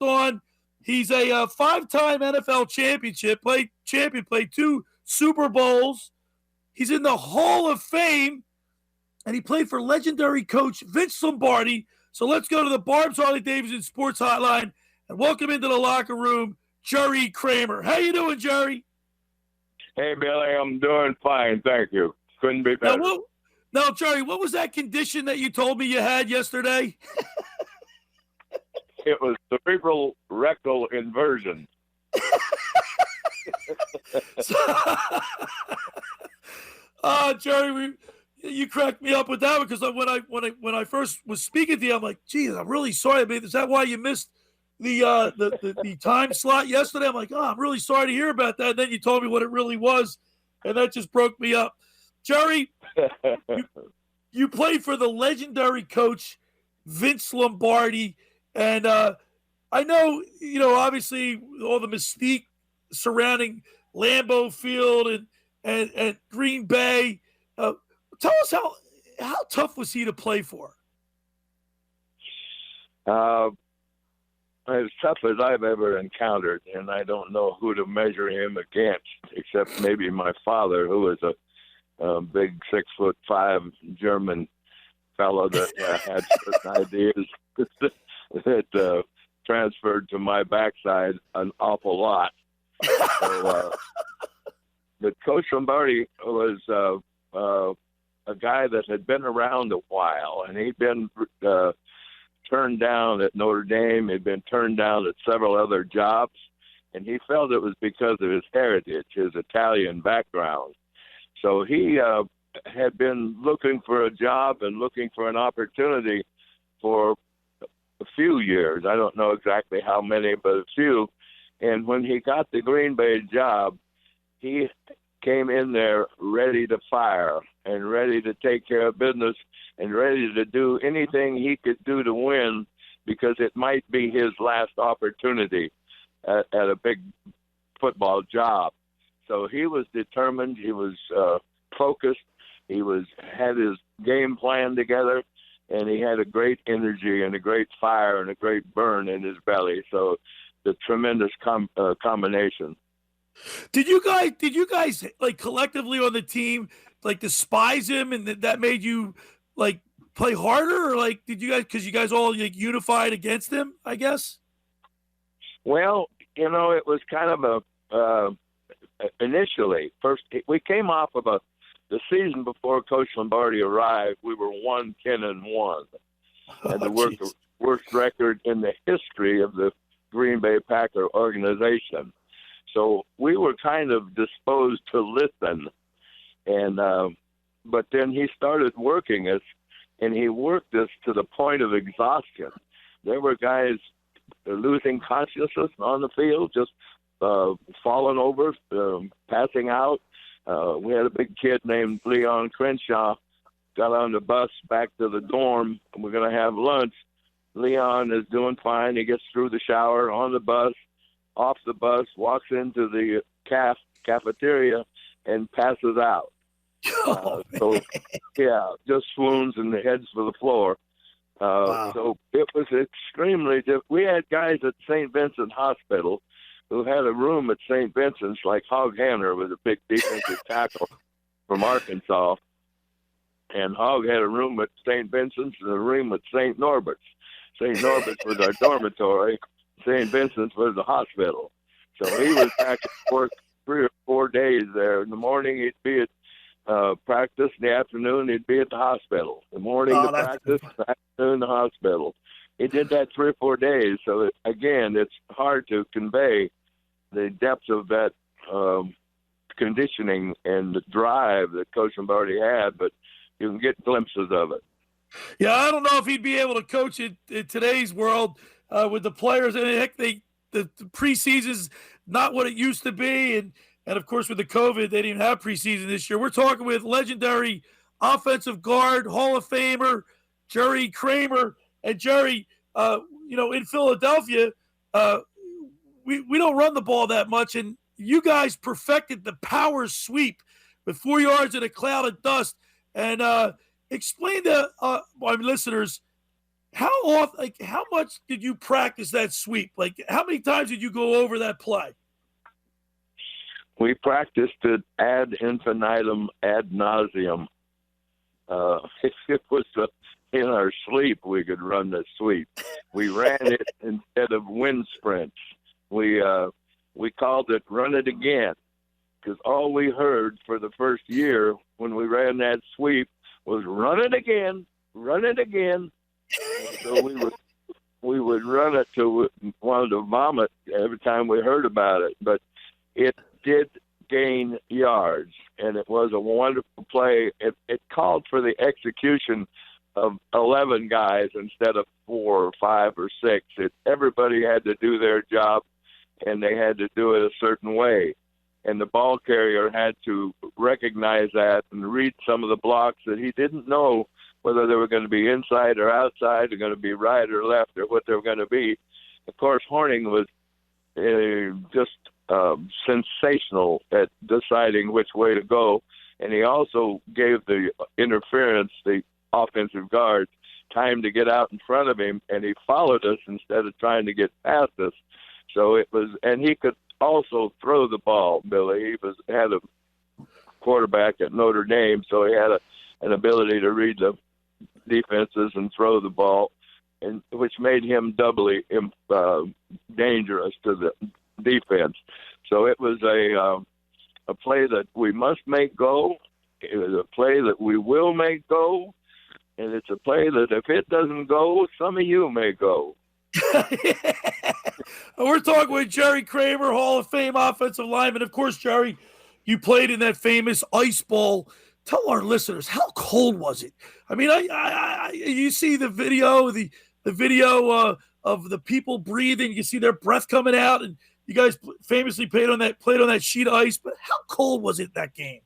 on. He's a five-time NFL champion, played 2 Super Bowls. He's in the Hall of Fame, and he played for legendary coach Vince Lombardi. So let's go to the Barb's Harley-Davidson Sports Hotline and welcome into the locker room, Jerry Kramer. How you doing, Jerry? Hey, Billy, I'm doing fine, thank you. Couldn't be better. Now, Jerry, what was that condition that you told me you had yesterday? It was cerebral rectal inversion. Jerry, you cracked me up with that because when I first was speaking to you, I'm like, geez, I'm really sorry. I mean, is that why you missed the time slot yesterday? I'm like, oh, I'm really sorry to hear about that. And then you told me what it really was, and that just broke me up. Jerry, you played for the legendary coach Vince Lombardi, and I know, obviously all the mystique surrounding Lambeau Field and Green Bay. Tell us how tough was he to play for? As tough as I've ever encountered, and I don't know who to measure him against, except maybe my father, who was a big 6'5" German fellow that had certain ideas that transferred to my backside an awful lot. So, but Coach Lombardi was a guy that had been around a while, and he'd been turned down at Notre Dame. He'd been turned down at several other jobs, and he felt it was because of his heritage, his Italian background. So he had been looking for a job and looking for an opportunity for a few years. I don't know exactly how many, but a few. And when he got the Green Bay job, he came in there ready to fire and ready to take care of business and ready to do anything he could do to win, because it might be his last opportunity at a big football job. So he was determined. He was focused. He had his game plan together, and he had a great energy and a great fire and a great burn in his belly. So the tremendous combination. Did you guys like collectively on the team like despise him, and that made you like play harder, or like did you guys, because you guys all like unified against him, I guess? Well, it was kind of a initially first we came off of the season before Coach Lombardi arrived. We were 1-10-1, and the worst record in the history of the Green Bay Packer organization. So we were kind of disposed to listen, and but then he started working us, and he worked us to the point of exhaustion. There were guys losing consciousness on the field, just falling over, passing out. We had a big kid named Leon Crenshaw, got on the bus back to the dorm, and we're going to have lunch. Leon is doing fine. He gets through the shower, on the bus, off the bus, walks into the cafeteria, and passes out. So, yeah, just swoons and heads for the floor. Wow. So it was extremely difficult. We had guys at St. Vincent Hospital who had a room at St. Vincent's, like Hog Hanner was a big defensive tackle from Arkansas. And Hog had a room at St. Vincent's and a room at St. Norbert's. St. Norbert's was our dormitory. St. Vincent's was the hospital. So he was back and forth 3 or 4 days there. In the morning, he'd be at practice. In the afternoon, he'd be at the hospital. The morning, the practice. The afternoon, the hospital. He did that 3 or 4 days. So, again, it's hard to convey the depth of that conditioning and the drive that Coach Lombardi had, but you can get glimpses of it. Yeah, I don't know if he'd be able to coach in today's world with the players. And heck, the preseason's not what it used to be. And of course, with the COVID, they didn't have preseason this year. We're talking with legendary offensive guard, Hall of Famer, Jerry Kramer. And Jerry, in Philadelphia, we don't run the ball that much. And you guys perfected the power sweep with 4 yards in a cloud of dust. And explain to my listeners how much did you practice that sweep? Like, how many times did you go over that play? We practiced it ad infinitum, ad nauseum. It was in our sleep we could run the sweep. We ran it instead of wind sprints. We called it run it again, because all we heard for the first year when we ran that sweep was run it again, run it again. So we would run it till we wanted to vomit every time we heard about it. But it did gain yards, and it was a wonderful play. It called for the execution of 11 guys instead of 4 or 5 or 6. Everybody had to do their job, and they had to do it a certain way. And the ball carrier had to recognize that and read some of the blocks that he didn't know whether they were going to be inside or outside, or going to be right or left, or what they were going to be. Of course, Horning was just sensational at deciding which way to go, and he also gave the interference, the offensive guard, time to get out in front of him, and he followed us instead of trying to get past us. So it was, and he could also throw the ball, Billy. He had a quarterback at Notre Dame, so he had an ability to read the defenses and throw the ball, and which made him doubly dangerous to the defense. So it was a play that we must make go. It was a play that we will make go, and it's a play that if it doesn't go, some of you may go. We're talking with Jerry Kramer, Hall of Fame offensive lineman. Of course, Jerry, you played in that famous ice ball. Tell our listeners, how cold was it? I mean, you see the video, the video of the people breathing. You see their breath coming out, and you guys famously played on that sheet of ice. But how cold was it that game?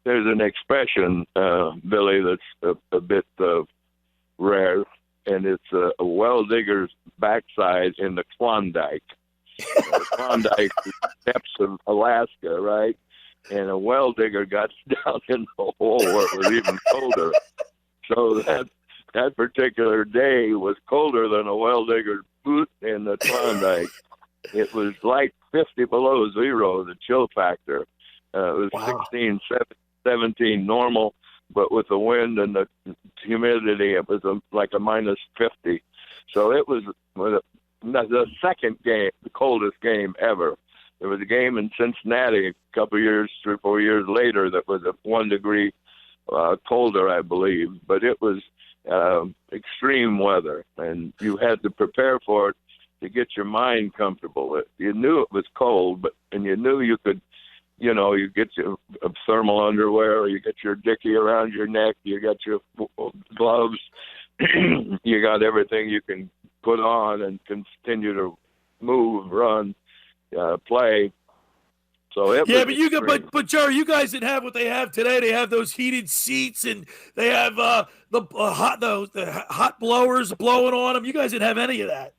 There's an expression, Billy, that's a bit rare, and it's a well digger's backside in the Klondike. The Klondike is the depths of Alaska, right? And a well digger got down in the hole where it was even colder. So that particular day was colder than a well digger's boot in the Klondike. It was like 50 below zero, the chill factor. It was 16, 17 normal, but with the wind and the humidity, it was like a minus 50. So it was the second game, the coldest game ever. There was a game in Cincinnati a couple years, 3 or 4 years later, that was 1 degree colder, I believe. But it was extreme weather, and you had to prepare for it to get your mind comfortable. You knew it was cold, and you knew you could, you get your thermal underwear, or you get your dickie around your neck, you got your gloves, you got everything you can put on and continue to move, run, play. So it was but Jerry, you guys didn't have what they have today. They have those heated seats, and they have the hot blowers blowing on them. You guys didn't have any of that.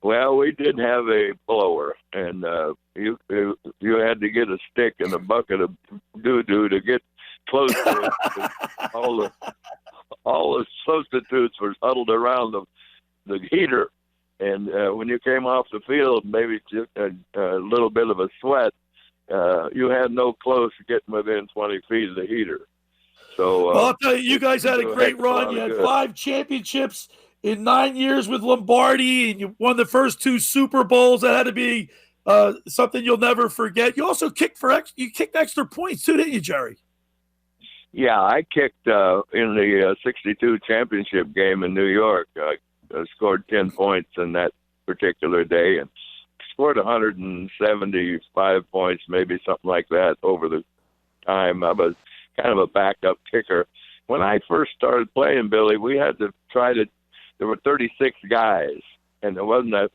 Well, we did have a blower, and you had to get a stick and a bucket of doo-doo to get close to it. all the substitutes were huddled around the heater, and when you came off the field, maybe just a little bit of a sweat, you had no clothes getting within 20 feet of the heater. So well, I'll tell you, you guys had a great run. You had 5 championships in 9 years with Lombardi, and you won the first 2 Super Bowls. That had to be something you'll never forget. You also kicked extra points too, didn't you, Jerry? Yeah, I kicked in the 62 championship game in New York. I scored 10 points in that particular day, and scored 175 points, maybe something like that over the time. I was kind of a backup kicker. When I first started playing, Billy, we had to there were 36 guys, and there wasn't a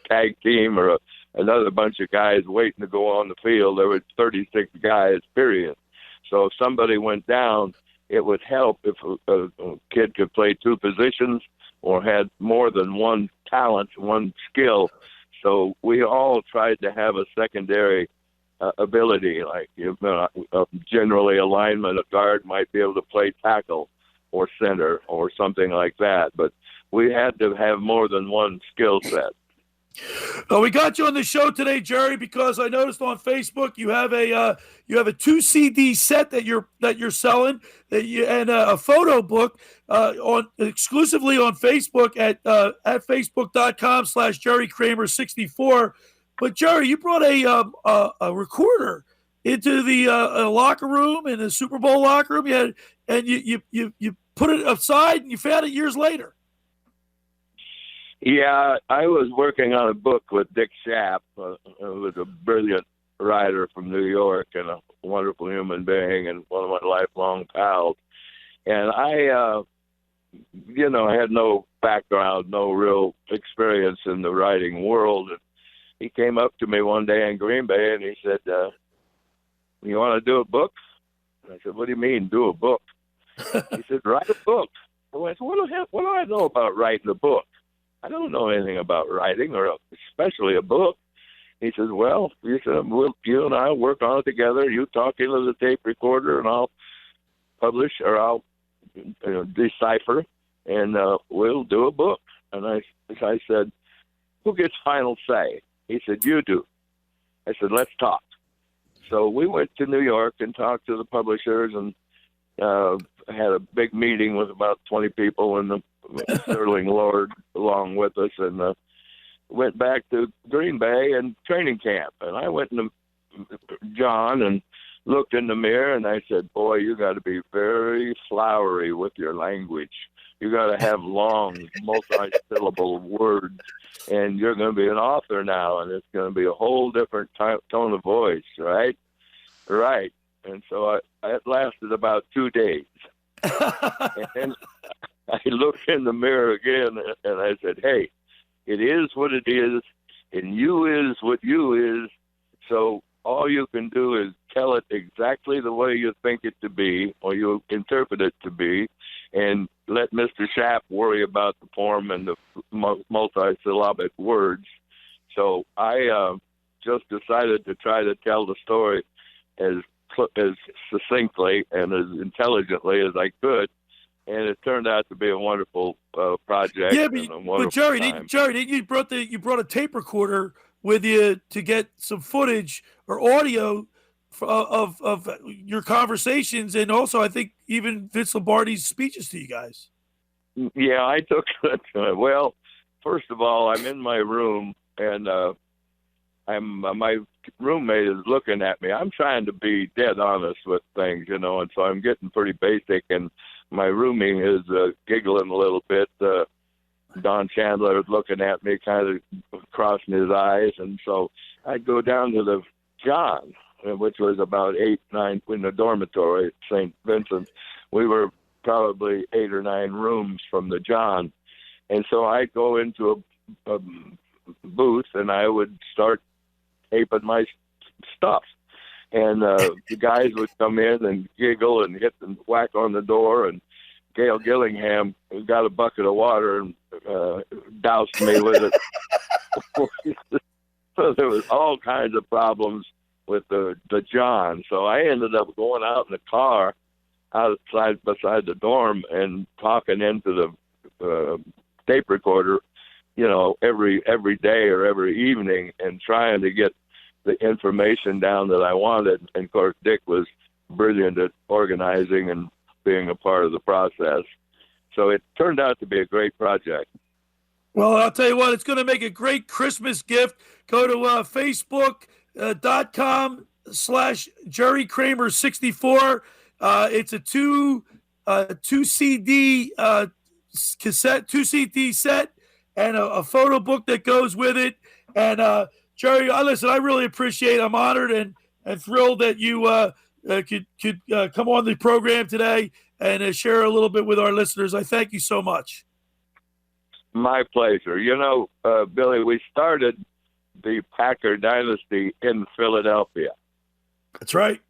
tag team or another bunch of guys waiting to go on the field. There were 36 guys, period. So if somebody went down, it would help if a kid could play 2 positions or had more than one talent, one skill. So we all tried to have a secondary ability, like generally a lineman, a guard might be able to play tackle. or center or something like that. But we had to have more than one skill set. We got you on the show today, Jerry, because I noticed on Facebook you have a 2 CD set that you're selling, and a photo book on exclusively on Facebook at facebook.com/Jerry Kramer 64. But Jerry, you brought a recorder into the locker room, in the Super Bowl locker room, and you put it aside and you found it years later. Yeah, I was working on a book with Dick Schaap, who was a brilliant writer from New York and a wonderful human being and one of my lifelong pals. And I had no background, no real experience in the writing world. And he came up to me one day in Green Bay and he said, "You want to do a book?" And I said, "What do you mean, do a book?" He said, "Write a book." I went, what do I know about writing a book? I don't know anything about writing, or especially a book. He says, "Well," he said, "you and I will work on it together. You talk into the tape recorder, and I'll publish, or I'll decipher, and we'll do a book." And I said, "Who gets final say?" He said, "You do." I said, "Let's talk." So we went to New York and talked to the publishers, and had a big meeting with about 20 people and the Sterling Lord along with us, and went back to Green Bay and training camp. And I went to John and looked in the mirror, and I said, "Boy, you got to be very flowery with your language. You got to have long, multi-syllable words, and you're going to be an author now, and it's going to be a whole different tone of voice, right?" Right. And so it lasted about 2 days. And then I looked in the mirror again, and I said, "Hey, it is what it is, and you is what you is, so all you can do is tell it exactly the way you think it to be, or you interpret it to be, and let Mr. Schaap worry about the form and the multi-syllabic words." So I just decided to try to tell the story as succinctly and as intelligently as I could, and it turned out to be a wonderful project. Yeah, and a wonderful but Jerry, time. you brought a tape recorder with you to get some footage or audio of your conversations, and also I think even Vince Lombardi's speeches to you guys. Yeah, I took well, first of all, I'm in my room, and my roommate is looking at me. I'm trying to be dead honest with things, and so I'm getting pretty basic, and my roomie is giggling a little bit. Don Chandler is looking at me, kind of crossing his eyes, and so I'd go down to the John, which was about 8, 9 in the dormitory at St. Vincent. We were probably 8 or 9 rooms from the John, and so I'd go into a booth and I would start taping my stuff, and the guys would come in and giggle and hit and whack on the door, and Gail Gillingham got a bucket of water and doused me with it. So there was all kinds of problems with the John. So I ended up going out in the car outside beside the dorm and talking into the tape recorder, every day or every evening, and trying to get the information down that I wanted. And of course, Dick was brilliant at organizing and being a part of the process. So it turned out to be a great project. Well, I'll tell you what, it's going to make a great Christmas gift. Go to facebook.com/Jerry Kramer 64. It's a two CD cassette, 2 CD set, and a photo book that goes with it. And Jerry, listen, I really appreciate it. I'm honored and thrilled that you could come on the program today and share a little bit with our listeners. I thank you so much. My pleasure. Billy, we started the Packer dynasty in Philadelphia. That's right.